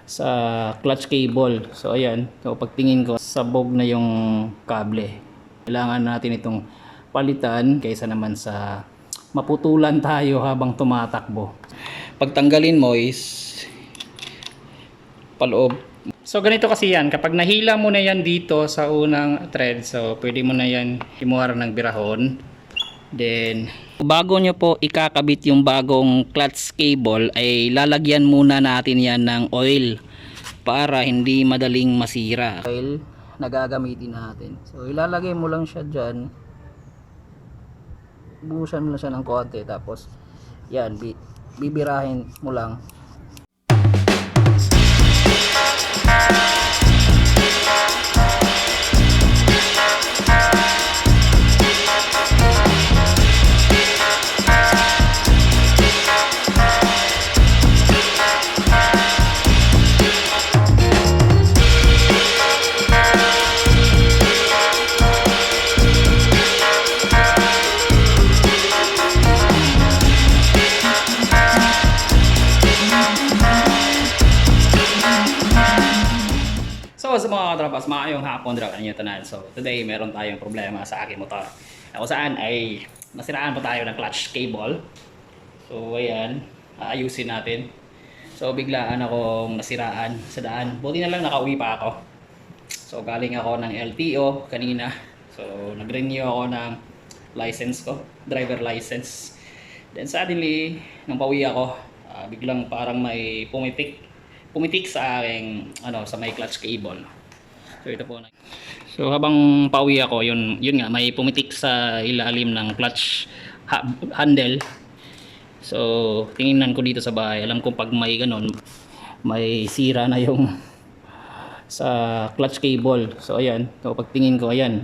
sa clutch cable. So ayan, so pagtingin ko sabog na yung kable. Kailangan natin itong palitan kaysa naman sa maputulan tayo habang tumatakbo. Pagtanggalin mo is paloob. So ganito kasi yan, kapag nahila mo na yan dito sa unang thread, so pwede mo na yan himuhar ng birahon. Then bago nyo po ikakabit yung bagong clutch cable ay lalagyan muna natin yan ng oil para hindi madaling masira. Oil na gagamitin natin, so ilalagay mo lang siya dyan, buhusan mo lang siya ng konti, tapos yan, bibirahin mo lang. So sa mga katrapas, maayong hapon draw ninyo tanan. So today meron tayong problema sa aking motor. Kung saan ay nasiraan pa tayo ng clutch cable. So ayan, aayusin natin. So biglaan akong nasiraan sa daan. Buti na lang nakauwi pa ako. So galing ako ng LTO kanina. So nag-renew ako ng license ko, driver license. Then suddenly, nang pauwi ako, biglang parang may pumitik sa aking sa may clutch cable. So ito po na. So habang pauwi ako, yun nga, may pumitik sa ilalim ng clutch handle. So tingnan ko dito sa bahay, alam ko pag may ganon, may sira na yung sa clutch cable. So ayan, so pagtingin ko, ayan,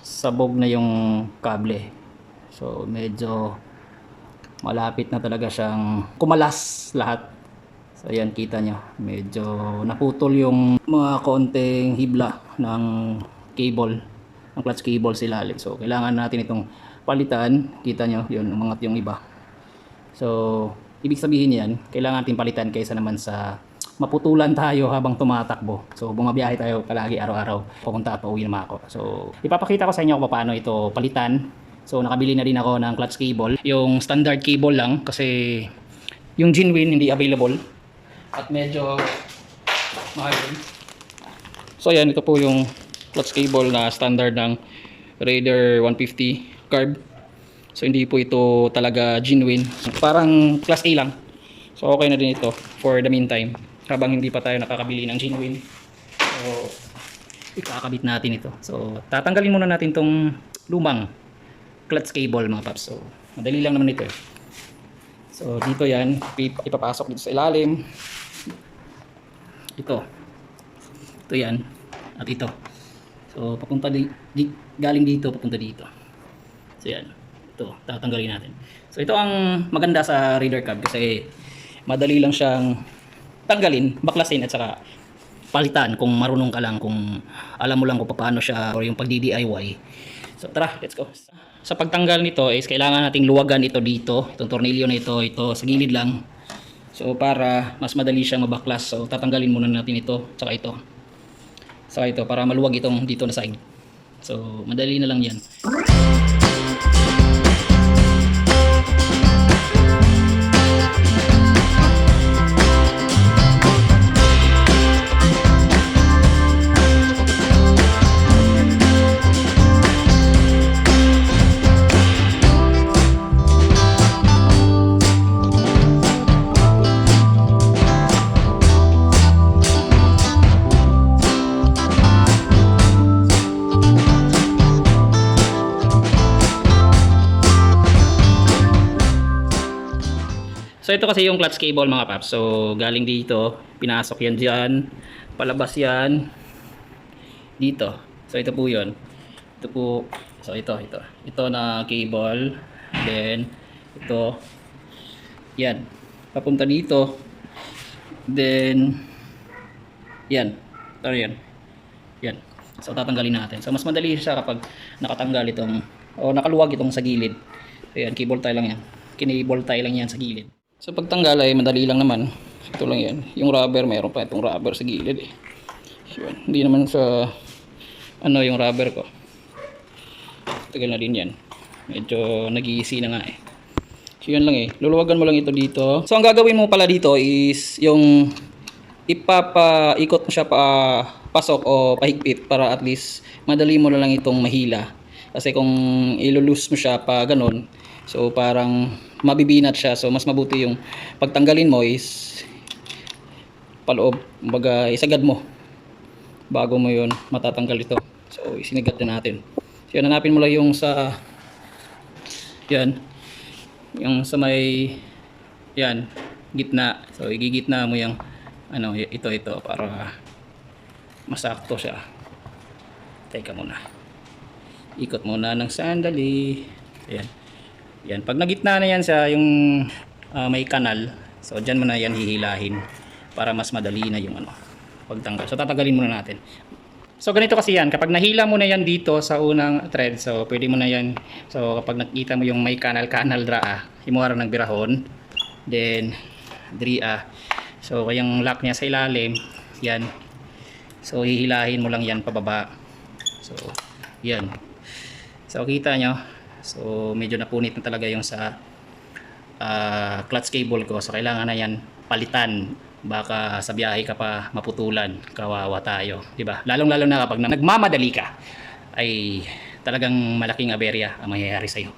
sabog na yung kable. So medyo malapit na talaga siyang kumalas lahat. So ayan, kita nyo, medyo naputol yung mga konting hibla ng cable, ng clutch cable sa ilalim. So kailangan natin itong palitan. Kita nyo, yun, umangat yung iba. So ibig sabihin yan, kailangan natin palitan kaysa naman sa maputulan tayo habang tumatakbo. So bumabiyahe tayo palagi araw-araw, pupunta at pauwi naman ako. So ipapakita ko sa inyo kung paano ito palitan. So nakabili na din ako ng clutch cable, yung standard cable lang kasi yung genuine hindi available at medyo mahal din. So ayan, ito po yung clutch cable na standard ng Raider 150 carb. So hindi po ito talaga genuine, parang class A lang. So okay na din ito for the meantime habang hindi pa tayo nakakabili ng genuine. So ikakabit natin ito. So tatanggalin muna natin tong lumang clutch cable mga paps. So madali lang naman ito eh. So dito yan, ipapasok dito sa ilalim. Ito yan at ito. So papunta galing dito papunta dito. So yan, ito tatanggalin natin. So ito ang maganda sa Raider cab kasi madali lang siyang tanggalin, baklasin at saka palitan kung marunong ka lang, kung alam mo lang kung paano siya or yung pagdi-DIY. So tara, let's go. Sa pagtanggal nito is kailangan nating luwagan ito dito, itong tornilyo na ito sa gilid lang. So para mas madali siyang mabaklas. So tatanggalin muna natin ito, saka ito. Saka ito para maluwag itong dito na side. So madali na lang 'yan. So ito kasi yung clutch cable mga paps. So galing dito, pinasok yan dyan, palabas yan dito. So ito po yun. Ito po, so ito na cable. Then ito, yan, papunta dito. Then yan, ito yan. So tatanggalin natin. So mas madali siya kapag nakatanggal itong o nakaluwag itong sa gilid. So yan, cable tie lang yan. Kinable tie lang yan sa gilid. So pagtanggal ay madali lang naman. Ito lang yan. Yung rubber, meron pa itong rubber sa gilid eh. Yun. Hindi naman sa ano yung rubber ko. Tagal na din yan. Medyo nag-iisi na nga eh. So yun lang eh. Luluwagan mo lang ito dito. So ang gagawin mo pala dito is yung ipapaikot mo siya pa pasok o pahigpit para at least madali mo na lang itong mahila. Kasi kung ilulus mo siya pa ganun, so parang mabibinat siya. So mas mabuti yung pagtanggalin mo is paloob, kumbaga isagad mo bago mo yun matatanggal ito. So isinagad na natin. So yun, hanapin mo lang yung sa yan, yung sa may yan, gitna. So igigitna mo yung ano, ito para masakto siya. Teka muna. Ikot muna ng sandali. Ayan. Yan, pag nagitna na yan sa yung may kanal, so diyan mo na yan hihilahin para mas madali na yung ano, pagtanggal. So tatagalin muna natin. So ganito kasi yan, kapag nahila mo na yan dito sa unang thread, so pwede mo na yan. So kapag nakita mo yung may kanal draa, himuara ng birahon, then dria. So yung lock niya sa ilalim, yan. So hihilahin mo lang yan pababa. So yan. So kita nyo, so medyo napunit na talaga yung sa clutch cable ko. So kailangan na yan palitan. Baka sa biyahe ka pa maputulan, kawawa tayo, di ba? Lalong-lalo na kapag nagmamadali ka, ay talagang malaking aberya ang mangyayari sa iyo.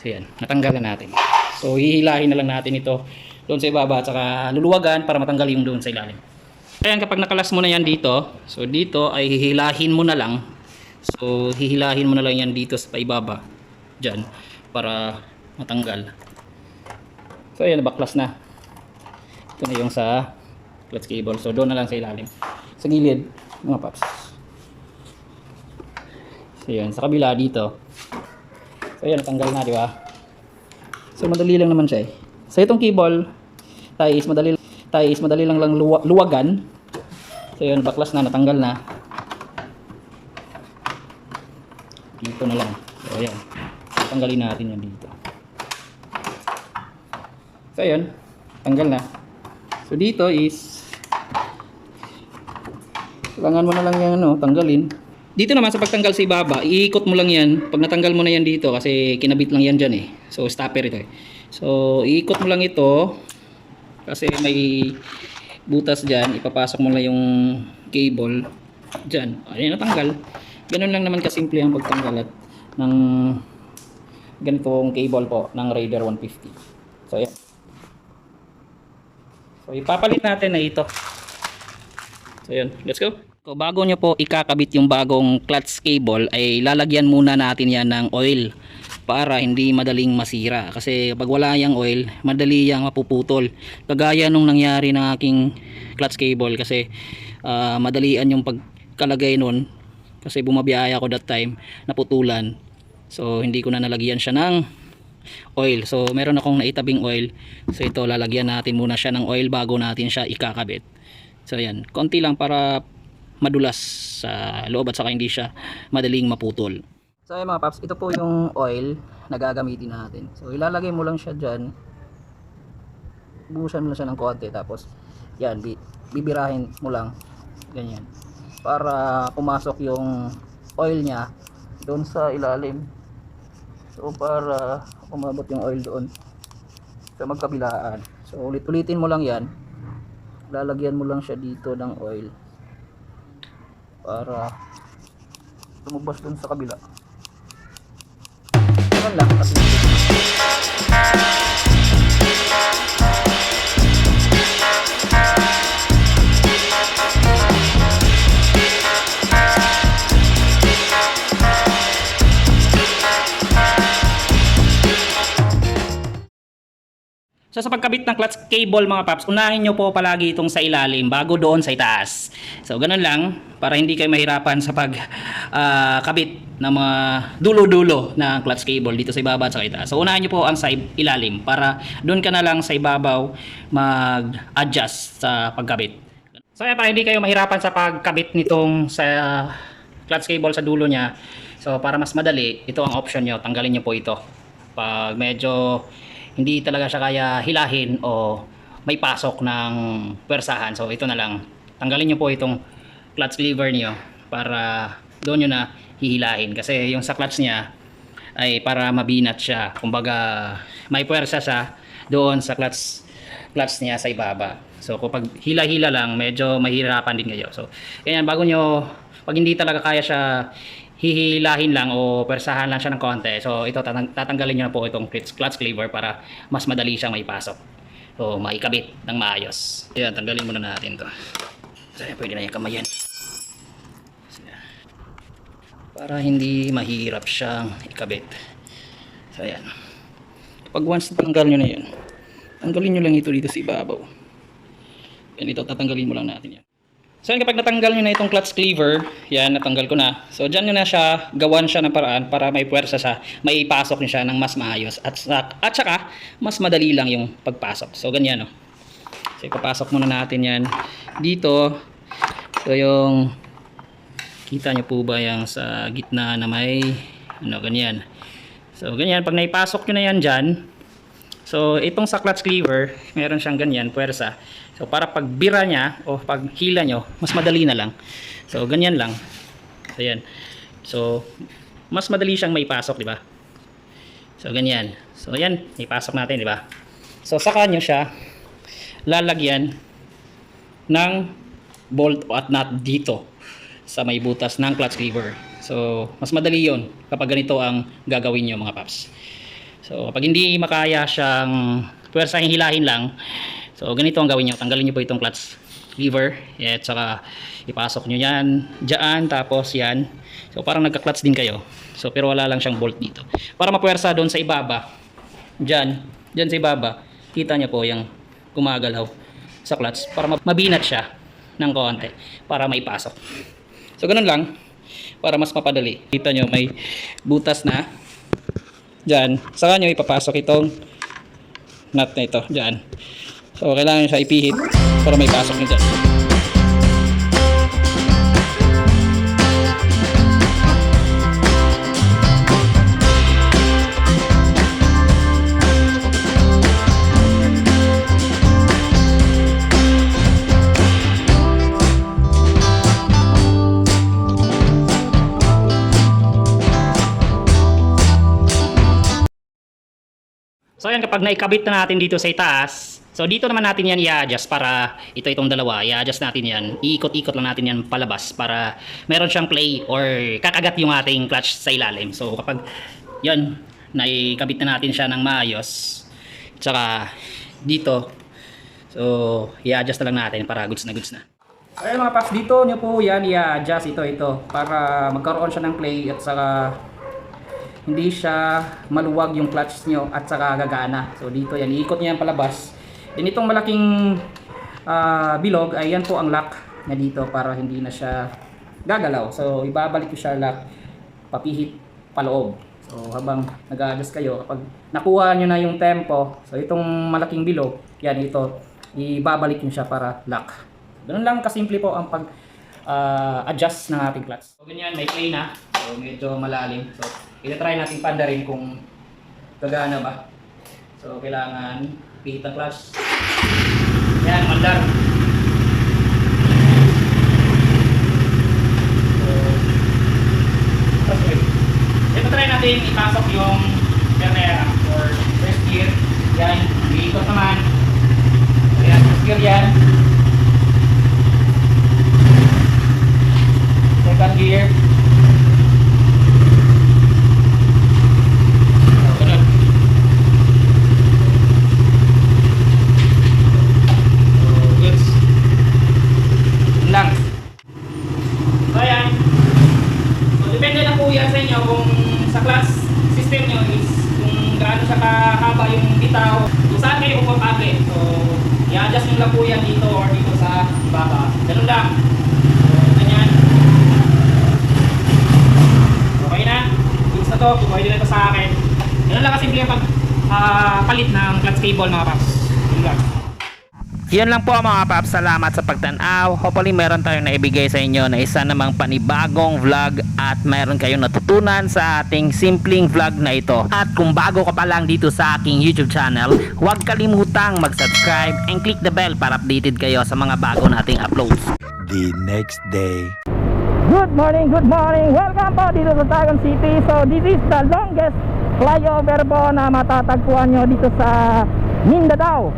So yan, natanggal na natin. So hihilahin na lang natin ito doon sa ibaba at saka luluwagan para matanggal yung doon sa ilalim. Ayan, kapag nakalas mo na yan dito, so dito ay hihilahin mo na lang. So hihilahin mo na lang yan dito sa paibaba dyan para matanggal. So ayan, baklas na. Ito na yung sa clutch cable. So doon na lang sa ilalim, sa gilid mga paps. So yun, sa kabila dito. So yan, natanggal na, di ba? So madali lang naman siya eh. So itong cable is madali lang luwagan. So yun, baklas na, natanggal na. Dito na lang. So ayan, tanggalin natin yan dito. So yun, tanggal na. So dito is kailangan mo na lang yan ano, tanggalin. Dito naman sa pagtanggal sa ibaba, iikot mo lang yan. Pag natanggal mo na yan dito, kasi kinabit lang yan dyan eh. So stopper ito eh. So iikot mo lang ito kasi may butas dyan. Ipapasok mo lang yung cable dyan. Ayan, natanggal. Ganun lang naman kasimple ang pagtanggal ng ganitong cable po ng Raider 150. So ayan. So ipapalit natin na ito. So yun, let's go. So bago nyo po ikakabit yung bagong clutch cable ay lalagyan muna natin yan ng oil para hindi madaling masira. Kasi pag wala yung oil, madali yang mapuputol. Kagaya nung nangyari ng aking clutch cable kasi madalian yung pagkalagay nun kasi bumabiyahe ako that time, naputulan. So hindi ko na nalagyan siya ng oil. So meron akong naitabing oil. So ito, lalagyan natin muna siya ng oil bago natin siya ikakabit. So ayan, konti lang para madulas sa loob at saka hindi siya madaling maputol. So ayan mga paps, ito po yung oil na gagamitin natin. So ilalagay mo lang siya dyan, buhusan mo lang siya ng konti, tapos yan, bibirahin mo lang ganyan para pumasok yung oil nya doon sa ilalim. So para umabot yung oil doon sa magkabilaan. So ulit-ulitin mo lang yan. Lalagyan mo lang siya dito ng oil para lumabas doon sa kabila. Ganun lang kasi. So sa pagkabit ng clutch cable mga paps, unahin nyo po palagi itong sa ilalim bago doon sa itaas. So ganun lang para hindi kayo mahirapan sa pagkabit ng mga dulo-dulo ng clutch cable dito sa ibabaw at sa itaas. So unahin nyo po ang sa ilalim para doon ka na lang sa ibabaw mag-adjust sa pagkabit. So para hindi kayo mahirapan sa pagkabit nitong sa clutch cable sa dulo niya. So para mas madali, ito ang option nyo. Tanggalin nyo po ito. Pag medyo hindi talaga siya kaya hilahin o may pasok ng pwersahan. So ito na lang, tanggalin nyo po itong clutch lever niyo para doon nyo na hihilahin, kasi yung sa clutch niya ay para mabinat siya, kumbaga may puwersa siya doon sa clutch niya sa ibaba. So kapag hila-hila lang, medyo mahirapan din kayo. So ganyan, bago nyo, pag hindi talaga kaya siya hihilahin lang o pwersahan lang siya ng konti, so ito tatanggalin nyo na po itong clutch lever para mas madali siyang maipasok, so maikabit ng maayos. Ayan, tanggalin muna natin to. So ayan, pwede na yung kamayan para hindi mahirap siyang ikabit. So ayan, pag once natanggal nyo na yan, tanggalin nyo lang ito dito sa ibabaw. Yan, ito tatanggalin mo lang natin yan. So yan, kapag natanggal nyo na itong clutch cleaver, yan, natanggal ko na. So dyan nyo na siya, gawan siya ng paraan para may puwersa siya, may ipasok nyo siya ng mas maayos. At saka, mas madali lang yung pagpasok. So ganyan, no. So ipapasok muna natin yan dito. So yung, kita nyo po ba yung sa gitna na may, ano, ganyan. So ganyan, pag naipasok nyo na yan dyan, so itong sa clutch cleaver, meron siyang ganyan, puwersa. So para pag bira niya o pag hila nyo, mas madali na lang. So ganyan lang. So yan. So mas madali siyang maipasok, di ba? So ganyan. So yan, ipasok natin, di ba? So saka nyo siya lalagyan ng bolt at nut dito sa may butas ng clutch lever. So mas madali yon kapag ganito ang gagawin nyo, mga paps. So kapag hindi makaya siyang puwersahin, hilahin lang, so ganito ang gawin nyo. Tanggalin nyo po itong clutch lever, at saka ipasok nyo yan dyan, tapos yan. So parang nagka-clutch din kayo, so pero wala lang siyang bolt dito para mapuwersa doon sa ibaba. Dyan sa ibaba, kita nyo po yung gumagalaw sa clutch para mabinat siya ng konti para maipasok. So ganun lang, para mas mapadali. Kita nyo may butas na dyan, saka nyo ipapasok itong nut na ito dyan. So kailangan nyo siya ipihit para may pasok nyo dyan. So yan, kapag naikabit na natin dito sa itaas, so dito naman natin yan i-adjust para itong dalawa, i-adjust natin yan, iikot-ikot lang natin yan palabas para meron siyang play or kakagat yung ating clutch sa ilalim. So kapag yan, naikabit na natin siya ng maayos, tsaka dito, so i-adjust na lang natin para goods na goods na. So ayun, mga paps, dito nyo po yan i-adjust ito para magkaroon siya ng play at saka hindi siya maluwag yung clutch nyo at saka gagana. So dito yan, iikot nyo yan palabas. Then itong malaking bilog ay yan po ang lock na dito para hindi na siya gagalaw. So ibabalik ko siya lock, papihit paloob. So habang nag-adjust kayo, kapag nakuha nyo na yung tempo, so itong malaking bilog, yan ito, ibabalik nyo siya para lock. Ganun lang kasimple po ang pag adjust ng ating clutch. So ganyan, may play na. So medyo malalim. So ita-try natin panda rin kung gagana ba. So kailangan pihit ang clutch. Yan, mandar. So ita-try natin ipasok yung Bernera or first gear. Yan, iikot naman. Ayan, first gear yan. Second gear. Lang po yan dito or dito sa baba. Ganun lang. So, ganyan. Okay na. Goods na to. Pwede na ito sa akin. Ganun lang kasimple yung palit ng clutch cable, mga paps. Ganun lang. Yun lang po mga paps, salamat sa pagtanaw. Hopefully meron tayong naibigay sa inyo na isa namang panibagong vlog at meron kayong natutunan sa ating simpleng vlog na ito. At kung bago ka pa lang dito sa aking YouTube channel, huwag kalimutang mag-subscribe and click the bell para updated kayo sa mga bago nating uploads. The next day. Good morning, good morning. Welcome po dito sa Tagum City. So this is the longest flyover po na matatagpuan nyo dito sa Mindanao.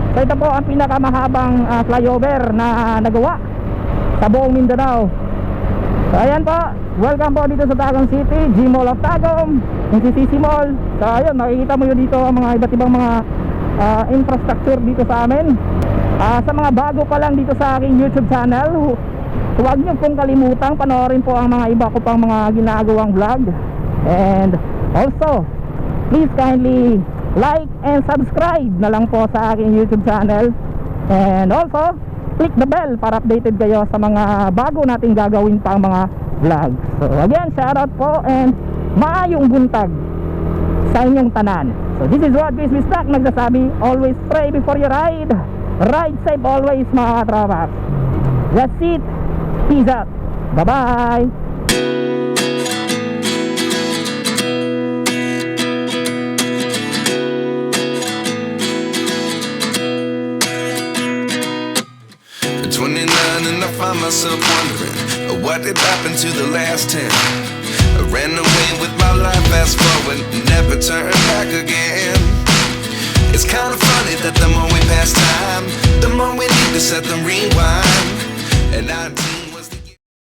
So ito po ang pinakamahabang flyover na nagawa sa buong Mindanao. So ayan po, welcome po dito sa Tagum City, G Mall of Tagum, NCCC Mall. So ayun, makikita mo yun dito ang mga iba't ibang mga infrastructure dito sa amin. Sa mga bago pa lang dito sa aking YouTube channel, huwag nyo pong kalimutang panoorin po ang mga iba ko pang mga ginagawang vlog. And also, please kindly like and subscribe na lang po sa aking YouTube channel. And also, click the bell para updated kayo sa mga bago nating gagawin pang mga vlog. So again, shoutout po and maayong buntag sa inyong tanan. So this is what Chris Stack nagsasabi, always pray before you ride. Ride safe always mga katrapas. That's it. Peace out. Bye-bye. At 29 and I find myself wondering what did happen to the last 10. I ran away with my life, fast forward, never turn back again. It's kind of funny that the more we pass time, the more we need to set the ring